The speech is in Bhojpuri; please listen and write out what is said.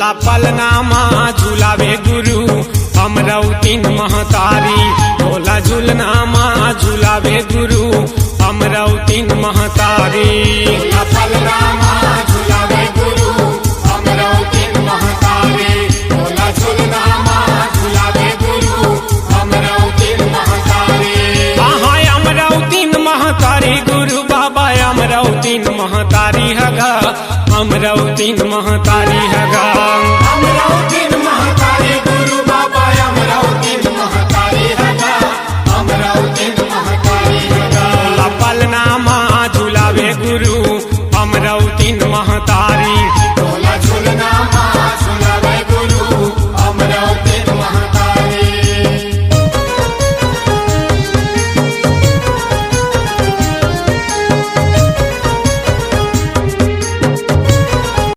झूला पलनामा झूलावे गुरु अमरौतीन महतारी। झूला झूलनामा झूलावे गुरु अमरौतीन महतारी। झूला पलनामा झूलावे गुरु अमरौतीन महतारी। झूला झूलनामा झूलावे गुरु अमरौतीन महतारी। आहा अमरौतीन महतारी गुरु बाबा अमरौतीन महतारी हगा। अमरौतीन महतारी हगा।